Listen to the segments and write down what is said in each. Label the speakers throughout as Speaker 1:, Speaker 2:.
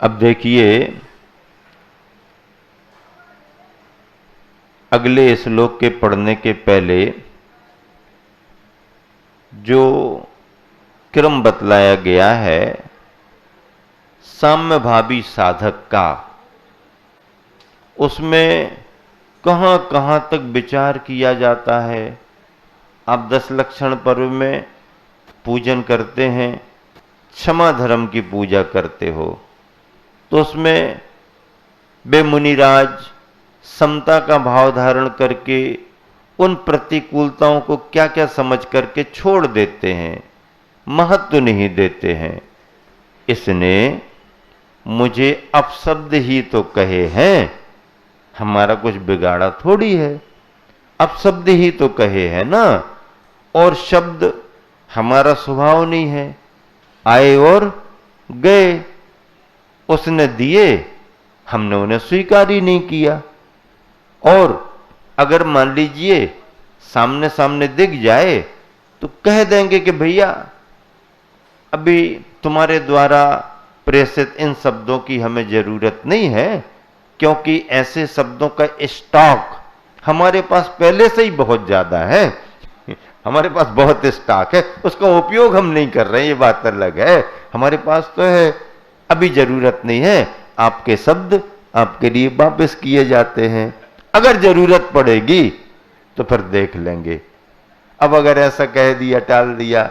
Speaker 1: अब देखिए, अगले श्लोक के पढ़ने के पहले जो क्रम बतलाया गया है साम्यभावी साधक का, उसमें कहां कहां तक विचार किया जाता है। आप 10 लक्षण पर्व में पूजन करते हैं, क्षमा धर्म की पूजा करते हो, तो उसमें वे मुनिराज समता का भाव धारण करके उन प्रतिकूलताओं को क्या क्या समझ करके छोड़ देते हैं, महत्व नहीं देते हैं। इसने मुझे अपशब्द ही तो कहे हैं, हमारा कुछ बिगाड़ा थोड़ी है, अपशब्द ही तो कहे हैं ना। और शब्द हमारा स्वभाव नहीं है, आए और गए, उसने दिए, हमने उन्हें स्वीकार ही नहीं किया। और अगर मान लीजिए सामने सामने दिख जाए तो कह देंगे कि भैया अभी तुम्हारे द्वारा प्रेषित इन शब्दों की हमें जरूरत नहीं है, क्योंकि ऐसे शब्दों का स्टॉक हमारे पास पहले से ही बहुत ज्यादा है, हमारे पास बहुत स्टॉक है, उसका उपयोग हम नहीं कर रहे हैं, ये बात अलग है। हमारे पास तो है, अभी जरूरत नहीं है, आपके शब्द आपके लिए वापस किए जाते हैं, अगर जरूरत पड़ेगी तो फिर देख लेंगे। अब अगर ऐसा कह दिया, टाल दिया,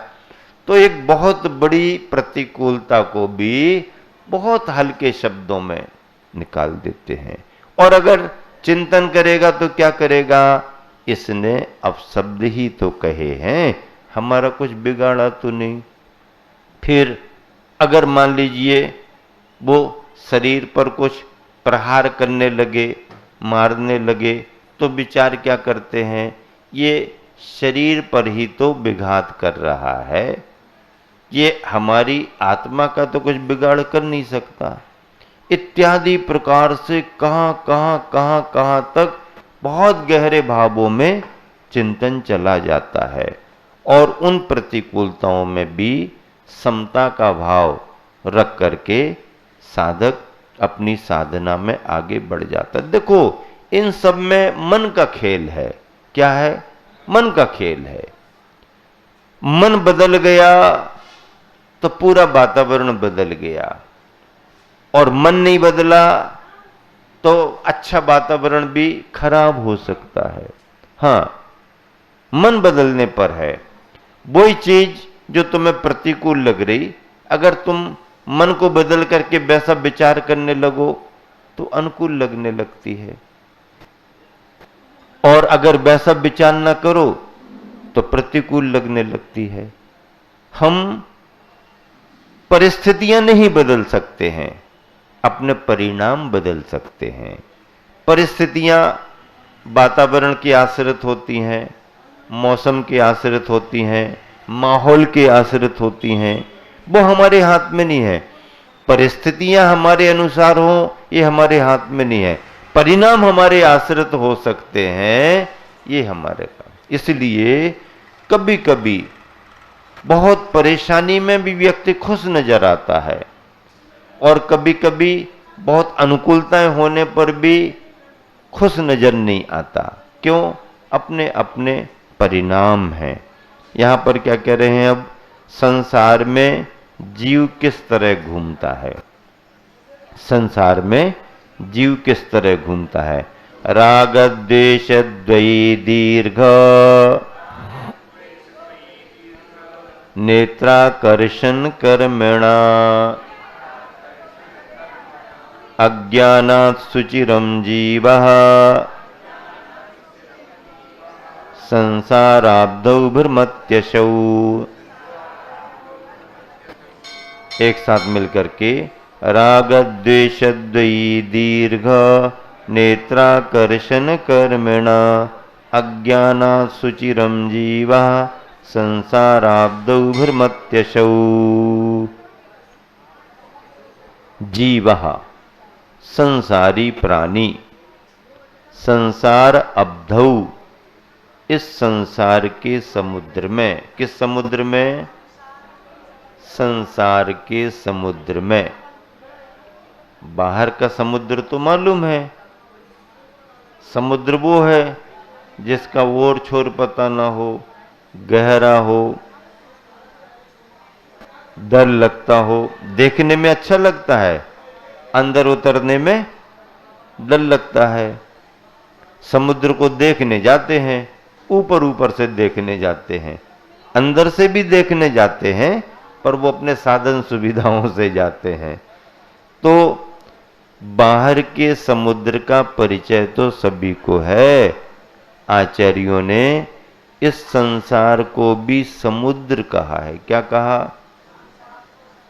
Speaker 1: तो एक बहुत बड़ी प्रतिकूलता को भी बहुत हल्के शब्दों में निकाल देते हैं। और अगर चिंतन करेगा तो क्या करेगा, इसने अपशब्द ही तो कहे हैं, हमारा कुछ बिगाड़ा तो नहीं। फिर अगर मान लीजिए वो शरीर पर कुछ प्रहार करने लगे, मारने लगे, तो विचार क्या करते हैं, ये शरीर पर ही तो विघात कर रहा है, ये हमारी आत्मा का तो कुछ बिगाड़ कर नहीं सकता। इत्यादि प्रकार से कहां तक बहुत गहरे भावों में चिंतन चला जाता है। और उन प्रतिकूलताओं में भी समता का भाव रख करके साधक अपनी साधना में आगे बढ़ जाता है। देखो, इन सब में मन का खेल है। क्या है? मन का खेल है। मन बदल गया तो पूरा वातावरण बदल गया, और मन नहीं बदला तो अच्छा वातावरण भी खराब हो सकता है। हां, मन बदलने पर है। वही चीज जो तुम्हें प्रतिकूल लग रही, अगर तुम मन को बदल करके वैसा विचार करने लगो तो अनुकूल लगने लगती है, और अगर वैसा विचार ना करो तो प्रतिकूल लगने लगती है। हम परिस्थितियां नहीं बदल सकते हैं, अपने परिणाम बदल सकते हैं। परिस्थितियां वातावरण के आश्रित होती हैं, मौसम के आश्रित होती हैं, माहौल के आश्रित होती हैं, वो हमारे हाथ में नहीं है। परिस्थितियां हमारे अनुसार हो, ये हमारे हाथ में नहीं है। परिणाम हमारे आश्रित हो सकते हैं, ये हमारे पास। इसलिए कभी कभी बहुत परेशानी में भी व्यक्ति खुश नजर आता है, और कभी कभी बहुत अनुकूलताएं होने पर भी खुश नजर नहीं आता। क्यों? अपने अपने परिणाम हैं। यहां पर क्या कह रहे हैं, अब संसार में जीव किस तरह घूमता है, संसार में जीव किस तरह घूमता है। राग द्वेष द्वयी दीर्घ नेत्राकर्षण कर्मणा अज्ञानात् सुचिरं जीवः संसाराब्धौ भ्रमत्यशौ। एक साथ मिलकर के, राग द्वेष द्वयी दीर्घ नेत्राकर्षण कर्मणा अज्ञानात् सुचिरं जीवः संसाराब्धौ भ्रमत्यशौ। जीवः संसारी प्राणी, संसार अब्धौ इस संसार के समुद्र में, किस समुद्र में? संसार के समुद्र में। बाहर का समुद्र तो मालूम है, समुद्र वो है जिसका ओर छोर पता ना हो, गहरा हो, डर लगता हो, देखने में अच्छा लगता है, अंदर उतरने में डर लगता है। समुद्र को देखने जाते हैं, ऊपर ऊपर से देखने जाते हैं, अंदर से भी देखने जाते हैं, पर वो अपने साधन सुविधाओं से जाते हैं। तो बाहर के समुद्र का परिचय तो सभी को है। आचार्यों ने इस संसार को भी समुद्र कहा है। क्या कहा?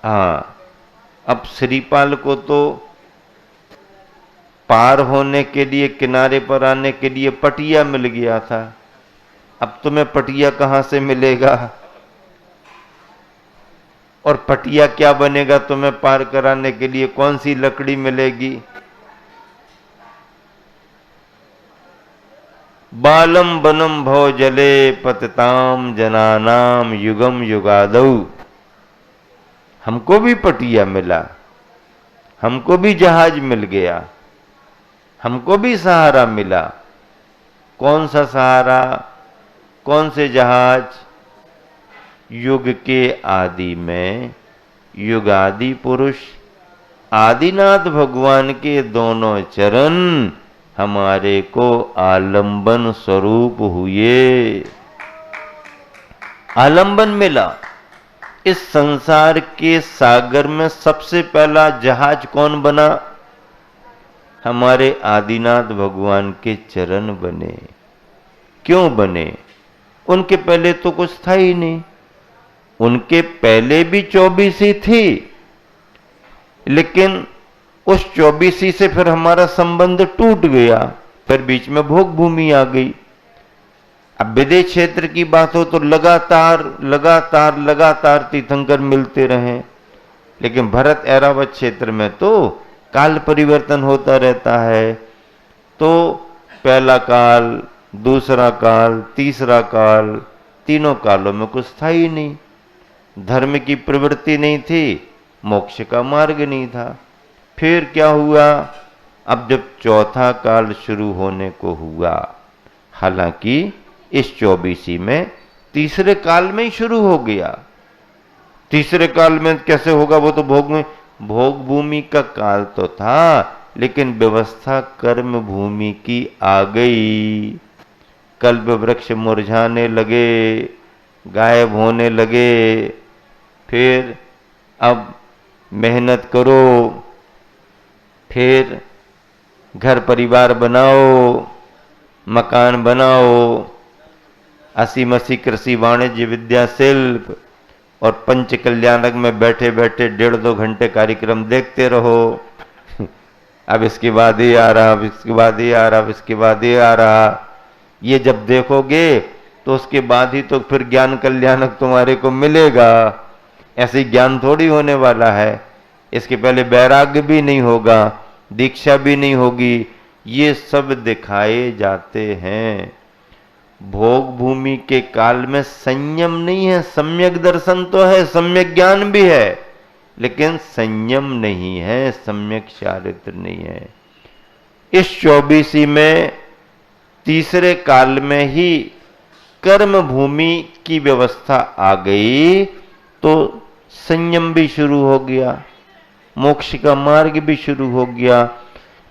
Speaker 1: हाँ, अब श्रीपाल को तो पार होने के लिए, किनारे पर आने के लिए पटिया मिल गया था। अब तुम्हें पटिया कहां से मिलेगा? और पटिया क्या बनेगा तुम्हें पार कराने के लिए? कौन सी लकड़ी मिलेगी? बालम बनम भव जले पतताम जनानाम युगम युगादौ। हमको भी पटिया मिला, हमको भी जहाज मिल गया, हमको भी सहारा मिला। कौन सा सहारा, कौन से जहाज? युग के आदि में युगादि पुरुष आदिनाथ भगवान के दोनों चरण हमारे को आलंबन स्वरूप हुए। आलंबन मिला। इस संसार के सागर में सबसे पहला जहाज कौन बना? हमारे आदिनाथ भगवान के चरण बने। क्यों बने? उनके पहले तो कुछ था ही नहीं। उनके पहले भी 24 थी, लेकिन उस 24 से फिर हमारा संबंध टूट गया, फिर बीच में भोग भूमि आ गई। अब विदेश क्षेत्र की बात हो तो लगातार लगातार लगातार तीर्थंकर मिलते रहे, लेकिन भरत ऐरावत क्षेत्र में तो काल परिवर्तन होता रहता है। तो पहला काल, दूसरा काल, तीसरा काल, तीनों कालों में कुछ था ही नहीं। धर्म की प्रवृत्ति नहीं थी, मोक्ष का मार्ग नहीं था। फिर क्या हुआ? अब जब चौथा काल शुरू होने को हुआ, हालांकि इस 24 में तीसरे काल में ही शुरू हो गया। तीसरे काल में कैसे होगा? वो तो भोग भूमि का काल तो था, लेकिन व्यवस्था कर्म भूमि की आ गई। कल्प वृक्ष मुरझाने लगे, गायब होने लगे। फिर अब मेहनत करो, फिर घर परिवार बनाओ, मकान बनाओ, 80-80 कृषि वाणिज्य विद्या शिल्प और पंच कल्याणक में बैठे बैठे 1.5-2 घंटे कार्यक्रम देखते रहो। अब इसके बाद ये आ रहा, अब इसके बाद ये आ रहा, अब इसके बाद ये आ रहा। ये जब देखोगे तो उसके बाद ही तो फिर ज्ञान कल्याणक तुम्हारे को मिलेगा। ऐसे ज्ञान थोड़ी होने वाला है। इसके पहले वैराग्य भी नहीं होगा, दीक्षा भी नहीं होगी। ये सब दिखाए जाते हैं। भोग भूमि के काल में संयम नहीं है, सम्यक दर्शन तो है, सम्यक ज्ञान भी है, लेकिन संयम नहीं है, सम्यक चारित्र नहीं है। इस 24 में तीसरे काल में ही कर्म भूमि की व्यवस्था आ गई, तो संयम भी शुरू हो गया, मोक्ष का मार्ग भी शुरू हो गया।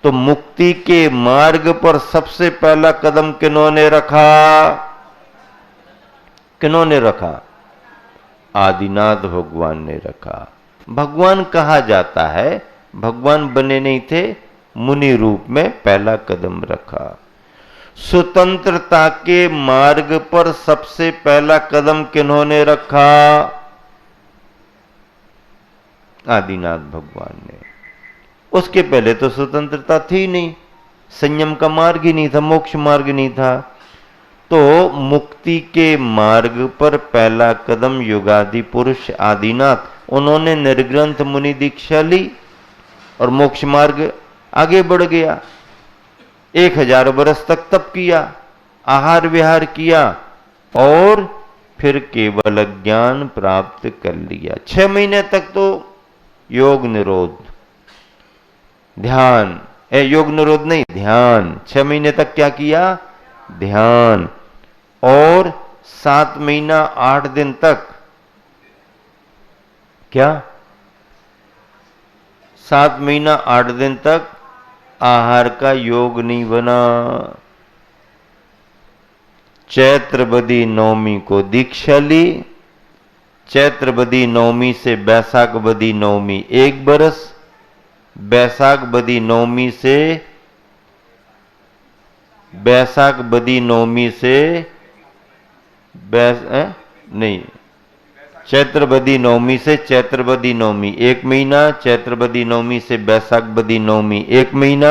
Speaker 1: तो मुक्ति के मार्ग पर सबसे पहला कदम किन्होंने रखा? किन्होंने रखा? आदिनाथ भगवान ने रखा। भगवान कहा जाता है, भगवान बने नहीं थे, मुनि रूप में पहला कदम रखा। स्वतंत्रता के मार्ग पर सबसे पहला कदम किन्होंने रखा? आदिनाथ भगवान ने। उसके पहले तो स्वतंत्रता थी नहीं, संयम का मार्ग ही नहीं था, मोक्ष मार्ग नहीं था। तो मुक्ति के मार्ग पर पहला कदम युगादि पुरुष आदिनाथ, उन्होंने निर्ग्रंथ मुनि दीक्षा ली और मोक्ष मार्ग आगे बढ़ गया। 1000 वर्ष तक तप किया, आहार विहार किया और फिर केवल ज्ञान प्राप्त कर लिया। 6 महीने तक तो योग निरोध, ध्यान, योग निरोध नहीं, ध्यान। 6 महीने तक क्या किया? ध्यान। और 7 महीना 8 दिन तक क्या? 7 महीना 8 दिन तक आहार का योग नहीं बना। चैत्रबदी नवमी को दीक्षा ली। चैत्रबदी नवमी से बैसाख बदी नवमी 1 बरस, बैसाख बदी नवमी से नहीं, चैत्रबदी नवमी से चैत्रबदी नवमी 1 महीना, चैत्रबदी नवमी से बैसाख बदी नवमी 1 महीना।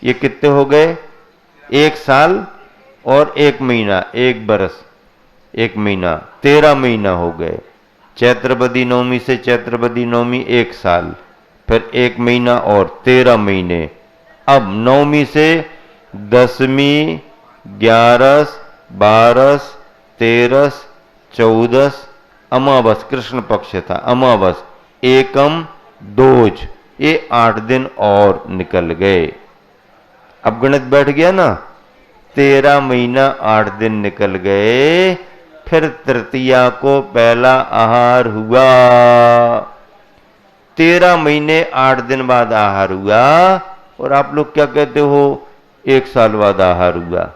Speaker 1: ये कितने हो गए? 1 साल और 1 महीना, 1 बरस 1 महीना, 13 महीना हो गए। चैत्रबदी नवमी से चैत्रबदी नवमी 1 साल, फिर 1 महीना और 13 महीने। अब नवमी से 10वीं, 11, 12, 13, 14, अमावस, कृष्ण पक्ष था, अमावस, एकम, दोज, ये 8 दिन और निकल गए। अब गणित बैठ गया ना? 13 महीना 8 दिन निकल गए। फिर तृतीया को पहला आहार हुआ। 13 महीने 8 दिन बाद आहार हुआ। और आप लोग क्या कहते हो? 1 साल बाद आहार हुआ।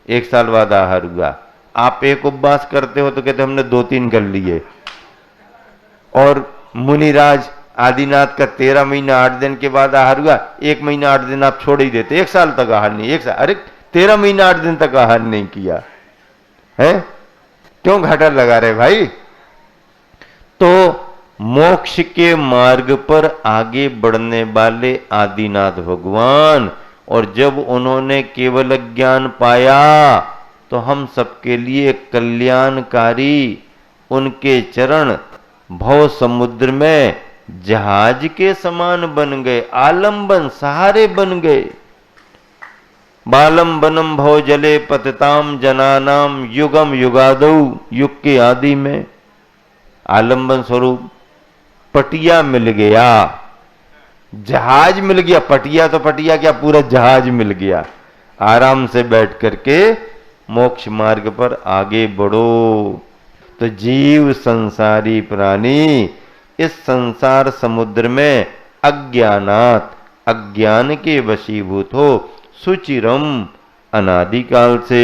Speaker 1: 1 साल बाद आहार हुआ। आप एक उपवास करते हो तो कहते हमने 2-3 कर लिए। और मुनिराज आदिनाथ का 13 महीना 8 दिन के बाद आहार हुआ, 1 महीना 8 दिन आप छोड़ ही देते, 1 साल तक आहार नहीं। 1 साल, अरे 13 महीना 8 दिन तक आहार नहीं किया है, क्यों घाटा लगा रहे भाई? तो मोक्ष के मार्ग पर आगे बढ़ने वाले आदिनाथ भगवान, और जब उन्होंने केवल ज्ञान पाया तो हम सबके लिए कल्याणकारी उनके चरण भव समुद्र में जहाज के समान बन गए, आलंबन सहारे बन गए। बालम बनम भव जले पतिताम जनानाम युगम युगादौ, युग के आदि में आलंबन स्वरूप पटिया मिल गया, जहाज मिल गया। पटिया तो पटिया क्या, पूरा जहाज मिल गया। आराम से बैठ करके मोक्ष मार्ग पर आगे बढ़ो। तो जीव संसारी प्राणी इस संसार समुद्र में अज्ञानात, अज्ञान के वशीभूत हो, सुचिरम अनादिकाल से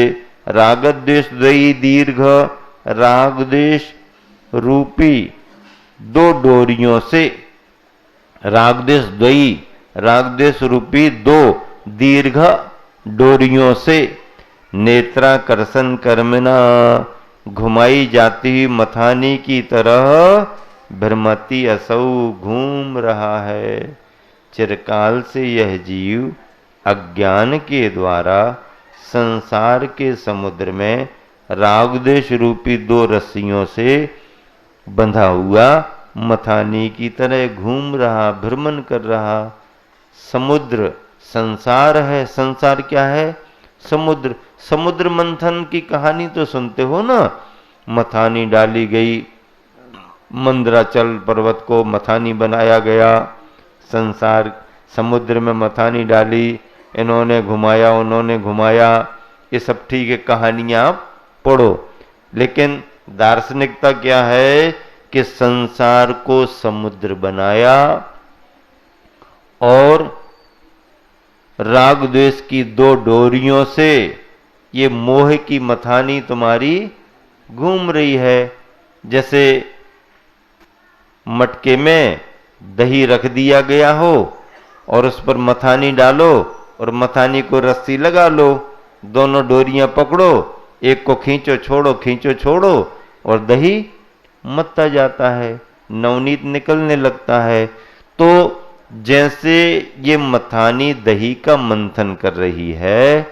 Speaker 1: रागद्वेष द्वयी दीर्घ, रागद्वेष रूपी 2 डोरियों से, रागद्वेष द्वयी, रागद्वेष रूपी 2 दीर्घ डोरियों से नेत्राकर्षण कर्मना घुमाई जाती हुई मथानी की तरह भ्रमति असौ घूम रहा है। चिरकाल से यह जीव अज्ञान के द्वारा संसार के समुद्र में रागद्वेष रूपी 2 रस्सियों से बंधा हुआ मथानी की तरह घूम रहा, भ्रमण कर रहा। समुद्र संसार है। संसार क्या है? समुद्र। समुद्र मंथन की कहानी तो सुनते हो ना? मथानी डाली गई, मंदराचल पर्वत को मथानी बनाया गया, संसार समुद्र में मथानी डाली, इन्होंने घुमाया उन्होंने घुमाया, ये सब ठीक है, कहानियां आप पढ़ो। लेकिन दार्शनिकता क्या है कि संसार को समुद्र बनाया और राग द्वेष की 2 डोरियों से ये मोह की मथानी तुम्हारी घूम रही है। जैसे मटके में दही रख दिया गया हो और उस पर मथानी डालो और मथानी को रस्सी लगा लो, दोनों डोरियां पकड़ो, एक को खींचो छोड़ो और दही मत्ता जाता है, नवनीत निकलने लगता है। तो जैसे ये मथानी दही का मंथन कर रही है,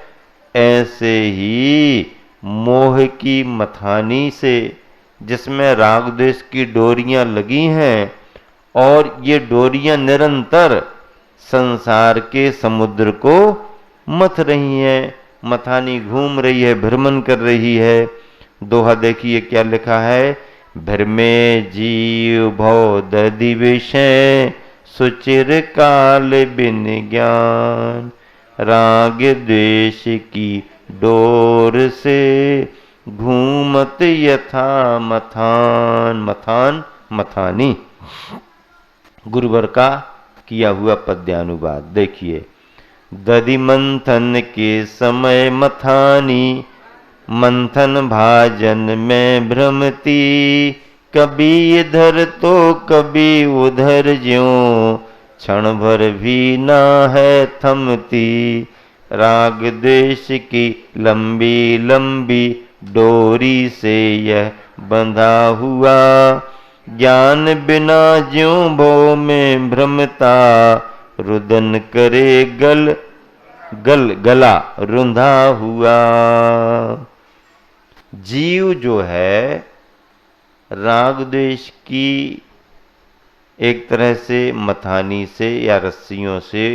Speaker 1: ऐसे ही मोह की मथानी से, जिसमें राग द्वेष की डोरियां लगी हैं और ये डोरियां निरंतर संसार के समुद्र को मथ रही हैं, मथानी घूम रही है, भ्रमण कर रही है। दोहा देखिए क्या लिखा है, भ्रमे जीव भव दधि विषय सुचिर काल बिन ज्ञान। राग द्वेष की डोर से घूमत यथा मथान। मथान मथानी, गुरुवर का किया हुआ पद्यानुवाद देखिए। दधि मंथन के समय मथानी, मंथन भाजन में भ्रमती। कभी इधर तो कभी उधर ज्यों, क्षण भर भी ना है थमती। राग द्वेष की लंबी लंबी डोरी से यह बंधा हुआ। ज्ञान बिना ज्यों भव में भ्रमता। रुदन करे गला रुंधा हुआ। जीव जो है राग द्वेष की एक तरह से मथानी से या रस्सियों से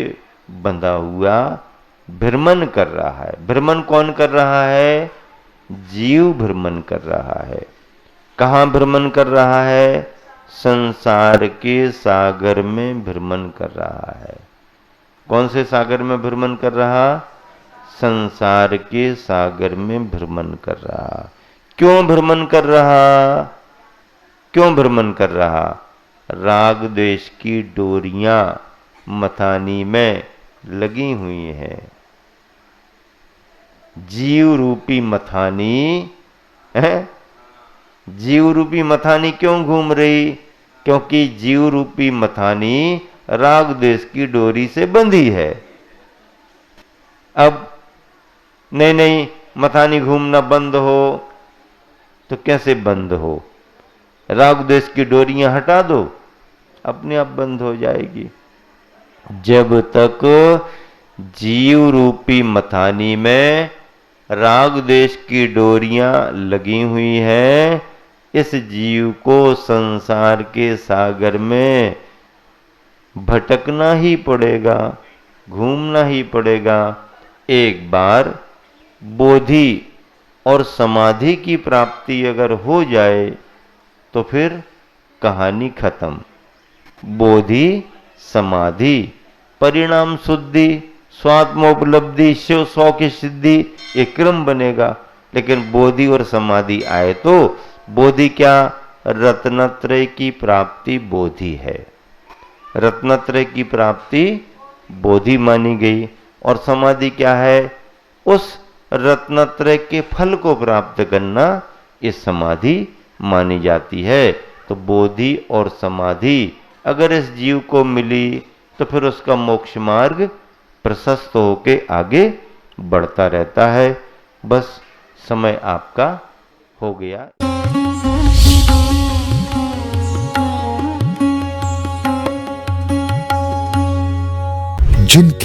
Speaker 1: बंधा हुआ भ्रमण कर रहा है। भ्रमण कौन कर रहा है? जीव भ्रमण कर रहा है। कहाँ भ्रमण कर रहा है? संसार के सागर में भ्रमण कर रहा है। कौन से सागर में भ्रमण कर रहा? संसार के सागर में भ्रमण कर रहा। क्यों भ्रमण कर रहा? क्यों भ्रमण कर रहा? राग द्वेष की डोरियां मथानी में लगी हुई हैं। जीव रूपी मथानी है। जीव रूपी मथानी क्यों घूम रही? क्योंकि जीव रूपी मथानी राग द्वेष की डोरी से बंधी है। अब नहीं मथानी घूमना बंद हो तो कैसे बंद हो? राग द्वेष की डोरियां हटा दो, अपने आप बंद हो जाएगी। जब तक जीव रूपी मथानी में राग द्वेष की डोरियां लगी हुई हैं, इस जीव को संसार के सागर में भटकना ही पड़ेगा, घूमना ही पड़ेगा। एक बार बोधि और समाधि की प्राप्ति अगर हो जाए तो फिर कहानी खत्म। बोधि समाधि परिणाम शुद्धि स्वात्मोपलब्धि शिव स्व की सिद्धि, एक क्रम बनेगा। लेकिन बोधि और समाधि आए तो बोधि क्या? रत्नत्रय की प्राप्ति बोधि है। रत्नत्रय की प्राप्ति बोधि मानी गई। और समाधि क्या है? उस रत्नत्रय के फल को प्राप्त करना इस समाधि मानी जाती है। तो बोधि और समाधि अगर इस जीव को मिली तो फिर उसका मोक्ष मार्ग प्रशस्त होके आगे बढ़ता रहता है। बस समय आपका हो गया।
Speaker 2: जिनकी